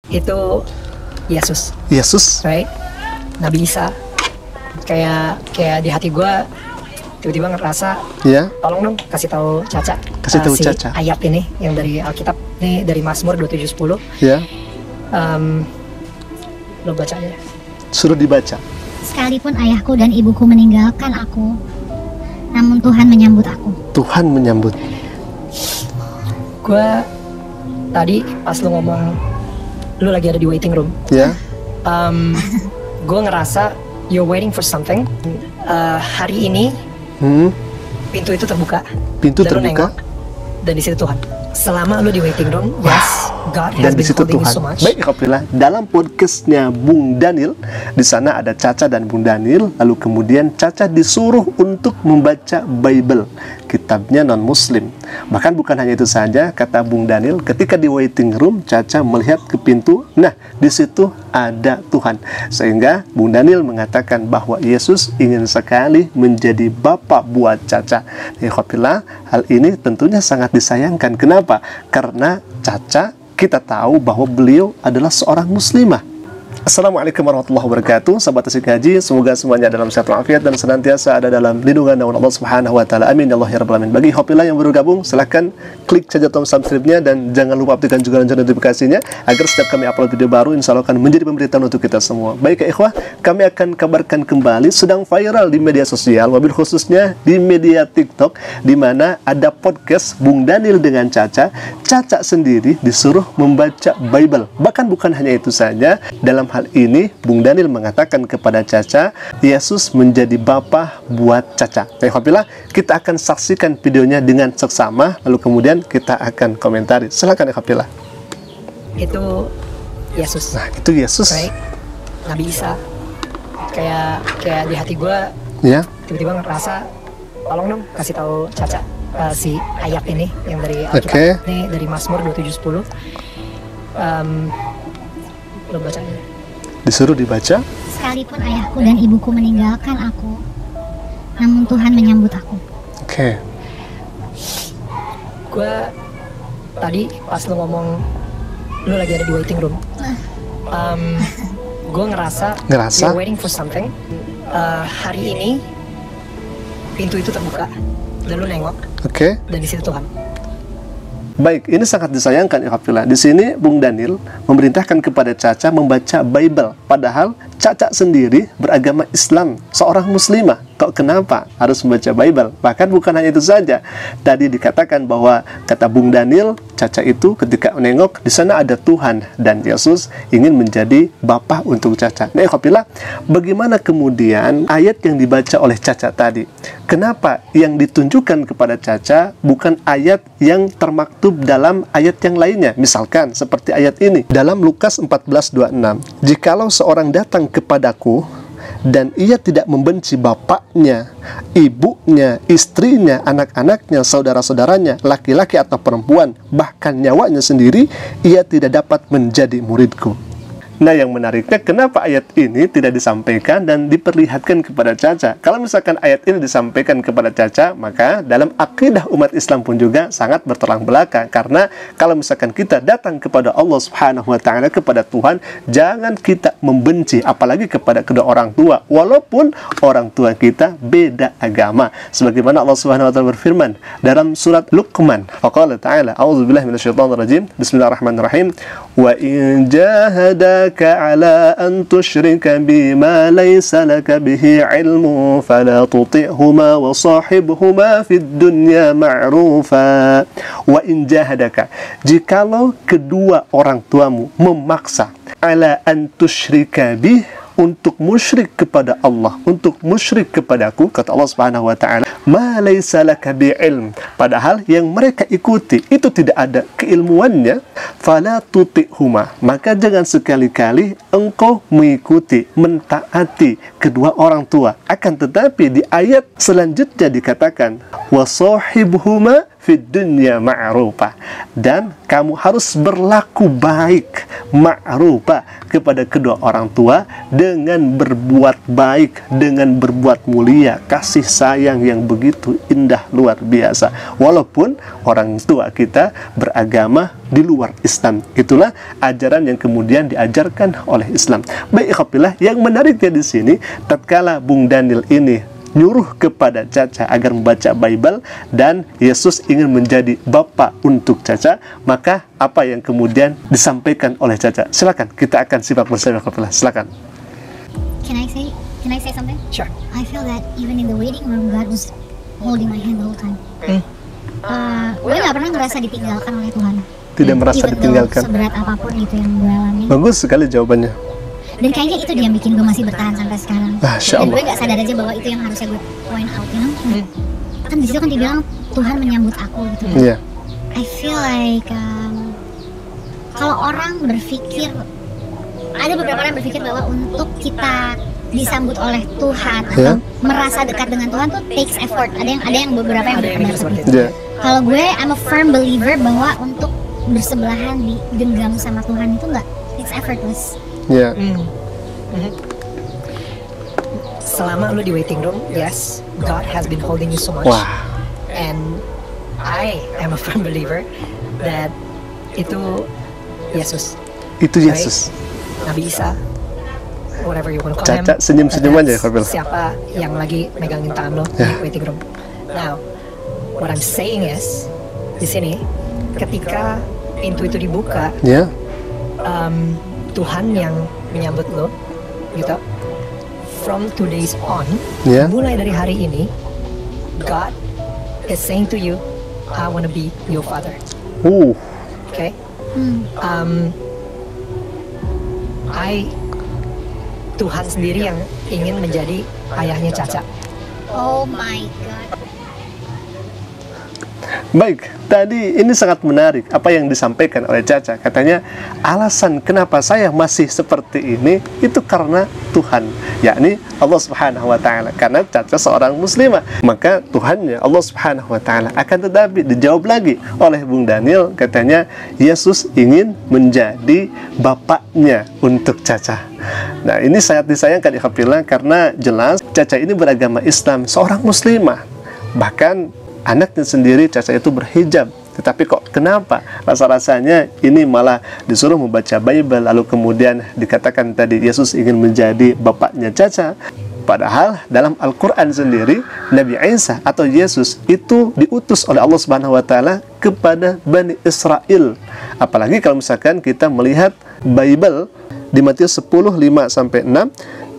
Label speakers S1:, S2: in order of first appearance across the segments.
S1: Itu Yesus.
S2: Yesus.
S1: Right? Nabi Isa. Kayak di hati gue tiba-tiba ngerasa, tolong dong kasih tahu Caca.
S2: Kasih tahu Caca.
S1: Ayat ini yang dari Alkitab, ini dari Mazmur 27:10. Lo baca aja.
S2: Suruh dibaca.
S3: Sekalipun ayahku dan ibuku meninggalkan aku, namun Tuhan menyambut aku.
S2: Tuhan menyambut.
S1: Gue tadi pas lo ngomong lo lagi ada di waiting room, gue ngerasa you're waiting for something. Hari ini pintu itu terbuka.
S2: Pintu
S1: dan
S2: terbuka.
S1: Dan di situ Tuhan. Selama lu di waiting room, yes, God has been holding you so much.
S2: Baik, alhamdulillah. Dalam podcastnya Bung Daniel, di sana ada Caca dan Bung Daniel. Lalu kemudian Caca disuruh untuk membaca Bible, kitabnya non Muslim. Bahkan bukan hanya itu saja, kata Bung Daniel, ketika di waiting room, Caca melihat ke pintu. Nah, di situ ada Tuhan. Sehingga Bung Daniel mengatakan bahwa Yesus ingin sekali menjadi Bapa buat Caca. Alhamdulillah, hal ini tentunya sangat disayangkan. Kenapa? Karena Caca, kita tahu bahwa beliau adalah seorang muslimah. Assalamualaikum warahmatullahi wabarakatuh. Sahabat Asik Ngaji, semoga semuanya dalam sehat walafiat dan senantiasa ada dalam lindungan naungan Allah Subhanahu wa taala. Amin ya Allah ya rabbal alamin. Bagi hopilah yang baru gabung, silahkan klik saja tombol subscribe-nya dan jangan lupa aktifkan juga lonceng notifikasinya agar setiap kami upload video baru insya Allah akan menjadi pemberitaan untuk kita semua. Baik ya ikhwah, kami akan kabarkan kembali sedang viral di media sosial, mobil khususnya di media TikTok, di mana ada podcast Bung Daniel dengan Caca. Caca sendiri disuruh membaca Bible. Bahkan bukan hanya itu saja, dalam hal ini Bung Daniel mengatakan kepada Caca, Yesus menjadi Bapa buat Caca. Alhamdulillah, kita akan saksikan videonya dengan seksama, lalu kemudian kita akan komentari. Silakan alhamdulillah.
S1: Itu Yesus.
S2: Nah, itu Yesus.
S1: Right? Nabi Isa. Kayak di hati gue, tiba-tiba ngerasa, tolong dong kasih tahu Caca si ayat ini yang dari Alkitab, ini dari Mazmur 27:10. Lo baca aja.
S2: Disuruh dibaca.
S3: Sekalipun ayahku dan ibuku meninggalkan aku, namun Tuhan menyambut aku.
S1: Gue tadi pas lo ngomong lo lagi ada di waiting room, gue ngerasa you're waiting for something. Hari ini pintu itu terbuka dan lo nengok, dan di situ Tuhan.
S2: Baik, ini sangat disayangkan ya Alhamdulillah. Di sini Bung Daniel memerintahkan kepada Caca membaca Bible, padahal Caca sendiri beragama Islam, seorang muslimah. Kok kenapa harus membaca Bible? Bahkan bukan hanya itu saja. Tadi dikatakan bahwa kata Bung Daniel, Caca itu ketika menengok di sana ada Tuhan dan Yesus ingin menjadi Bapa untuk Caca. Nah, alhamdulillah, bagaimana kemudian ayat yang dibaca oleh Caca tadi? Kenapa yang ditunjukkan kepada Caca bukan ayat yang termaktub dalam ayat yang lainnya? Misalkan seperti ayat ini dalam Lukas 14:26. Jikalau seorang datang kepadaku dan ia tidak membenci bapaknya, ibunya, istrinya, anak-anaknya, saudara-saudaranya, laki-laki atau perempuan, bahkan nyawanya sendiri, ia tidak dapat menjadi muridku. Nah, yang menariknya, kenapa ayat ini tidak disampaikan dan diperlihatkan kepada Caca? Kalau misalkan ayat ini disampaikan kepada Caca, maka dalam akidah umat Islam pun juga sangat bertolak belakang. Karena kalau misalkan kita datang kepada Allah Subhanahu wa taala, kepada Tuhan, jangan kita membenci, apalagi kepada kedua orang tua, walaupun orang tua kita beda agama. Sebagaimana Allah Subhanahu wa taala berfirman dalam surat Luqman, faqala ta'ala, a'udzubillahi minasyaitonir rajim, bismillahirrahmanirrahim, wa in jahadaka على أن تشرك بما ليس لك به علم فلا تطعهما وصاحبهما في الدنيا معروفا وإن جاهدك, jikalau kedua orang tuamu memaksa ala an tusyrika bih, untuk musyrik kepada Allah, untuk musyrik kepadaku, kata Allah Subhanahu wa taala, ma laisa laka bi'ilm, padahal yang mereka ikuti itu tidak ada keilmuannya, fala tuti'huma, maka jangan sekali-kali engkau mengikuti, mentaati kedua orang tua. Akan tetapi di ayat selanjutnya dikatakan wasahibhuma fid dunya ma'rufa, dan kamu harus berlaku baik ma'rufa kepada kedua orang tua dengan berbuat baik, dengan berbuat mulia, kasih sayang yang begitu indah luar biasa, walaupun orang tua kita beragama di luar Islam. Itulah ajaran yang kemudian diajarkan oleh Islam. Baik ikhwafillah, yang menariknya di sini tatkala Bung Daniel ini nyuruh kepada Caca agar membaca Bible dan Yesus ingin menjadi Bapa untuk Caca, maka apa yang kemudian disampaikan oleh Caca? Silakan, kita akan simak bersama. Silakan.
S3: Can I say something?
S1: Sure.
S3: I feel that even in the waiting room, God was holding my hand the whole time. Gue gak pernah ngerasa ditinggalkan oleh Tuhan.
S2: Tidak merasa ditinggalkan.
S3: Seberat apapun itu yang gue alami.
S2: Bagus sekali jawabannya.
S3: Dan kayaknya itu dia yang bikin gue masih bertahan sampai sekarang. Dan gue gak sadar aja bahwa itu yang harusnya gue point out, you know? Kan di situ kan dibilang Tuhan menyambut aku gitu.
S2: Yeah.
S3: I feel like kalau orang berpikir, ada beberapa orang berpikir bahwa untuk kita disambut oleh Tuhan atau merasa dekat dengan Tuhan tuh takes effort. Ada yang beberapa yang berpendapat seperti itu. Kalau gue, I'm a firm believer bahwa untuk bersebelahan digenggam sama Tuhan itu nggak, it's effortless.
S2: Ya.
S1: Selama lu di waiting room, yes, God has been holding you so much.
S2: Wah.
S1: And I am a firm believer that itu Yesus.
S2: Itu Yesus.
S1: Nabi Isa, whatever you want to call him.
S2: Caca senyum-senyum aja ya, Kabil.
S1: Siapa yang lagi megangin tangan lo di waiting room. Now, what I'm saying is, di sini, ketika pintu itu dibuka, Tuhan yang menyambut lo, gitu. From 2 days on, mulai dari hari ini, God is saying to you, I want to be your father. Okay? Tuhan sendiri yang ingin menjadi ayahnya Caca.
S3: Oh my God.
S2: Baik, tadi ini sangat menarik apa yang disampaikan oleh Caca. Katanya alasan kenapa saya masih seperti ini itu karena Tuhan, yakni Allah Subhanahu wa taala. Karena Caca seorang muslimah, maka Tuhannya Allah Subhanahu wa taala. Akan tetapi dijawab lagi oleh Bung Daniel, katanya Yesus ingin menjadi bapaknya untuk Caca. Nah, ini sangat disayangkan ya Khafillah, karena jelas Caca ini beragama Islam, seorang muslimah. Bahkan anaknya sendiri Caca itu berhijab, tetapi kok kenapa rasa-rasanya ini malah disuruh membaca Bible, lalu kemudian dikatakan tadi Yesus ingin menjadi bapaknya Caca. Padahal dalam Al-Quran sendiri, Nabi Isa atau Yesus itu diutus oleh Allah Subhanahu wa taala kepada Bani Israel. Apalagi kalau misalkan kita melihat Bible di Matius 10:5-6,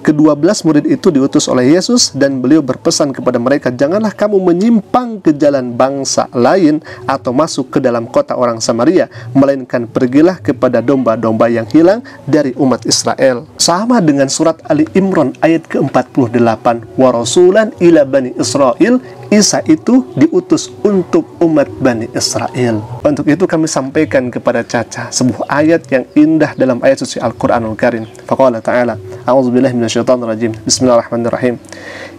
S2: ke-12 murid itu diutus oleh Yesus dan beliau berpesan kepada mereka, janganlah kamu menyimpang ke jalan bangsa lain atau masuk ke dalam kota orang Samaria, melainkan pergilah kepada domba-domba yang hilang dari umat Israel. Sama dengan surat Ali Imran ayat ke-48, wa rasulan ila bani Israel, Isa itu diutus untuk umat Bani Israel. Untuk itu kami sampaikan kepada Caca sebuah ayat yang indah dalam ayat suci Al-Quranul Karim. Faqala ta'ala, a'udzubillahi minasyaitonir rajim. Bismillahirrahmanirrahim.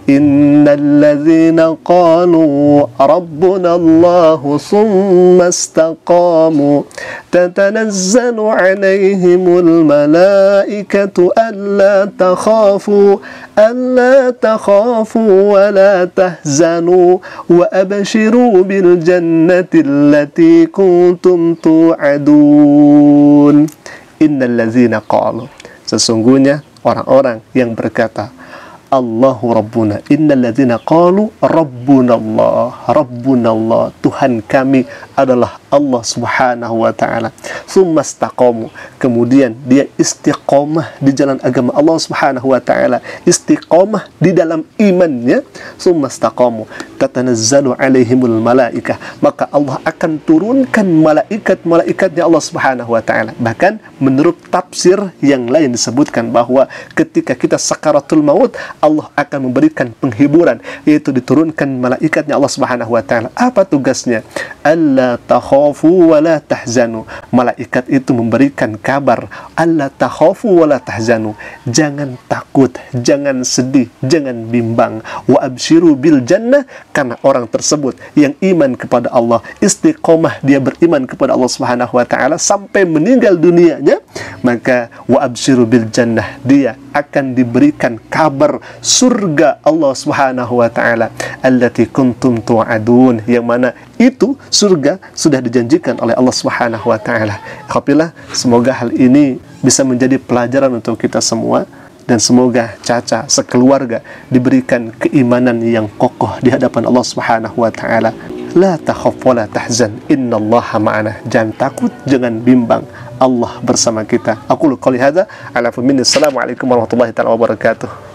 S2: Innal ladzina qalu rabbuna Allahu summa istaqamu tatanazzalu 'alaihimul malaikatu alla takhafu wa la tahzanu wa abshiru bil jannati allati kuntum tu'adun. Innal ladzina qalu, sesungguhnya orang-orang yang berkata Allahu Rabbuna, innal ladzina qalu Rabbuna Allah, Tuhan kami adalah Allah Subhanahu wa ta'ala. Tsumma istaqamu, kemudian dia istiqomah di jalan agama Allah Subhanahu wa ta'ala, istiqomah di dalam imannya. Tsumma istaqamu tatanazzalu alaihimul malaikah, maka Allah akan turunkan malaikat-malaikatnya Allah Subhanahu wa ta'ala. Bahkan menurut tafsir yang lain disebutkan bahwa ketika kita sakaratul maut, Allah akan memberikan penghiburan, yaitu diturunkan malaikatnya Allah Subhanahu wa ta'ala. Apa tugasnya? Alla takhafu wa la tahzanu. Malaikat itu memberikan kabar, alla takhafu wa la tahzanu, jangan takut takut, jangan sedih, jangan bimbang. Wa absyiru bil jannah, karena orang tersebut yang iman kepada Allah, istiqomah, dia beriman kepada Allah Subhanahu wa taala sampai meninggal dunianya, maka wa absyiru bil jannah, dia akan diberikan kabar surga Allah Subhanahu wa taala allati kuntum tu'adun, yang mana itu surga sudah dijanjikan oleh Allah Subhanahu wa taala. Alhamdulillah, semoga hal ini bisa menjadi pelajaran untuk kita semua, dan semoga Caca sekeluarga diberikan keimanan yang kokoh di hadapan Allah Subhanahu wa taala. La takhaf wa la tahzan, innallaha ma'ana. Jangan takut, jangan bimbang, Allah bersama kita. Aku qouli hadza, ala minni, assalamualaikum warahmatullahi taala wabarakatuh.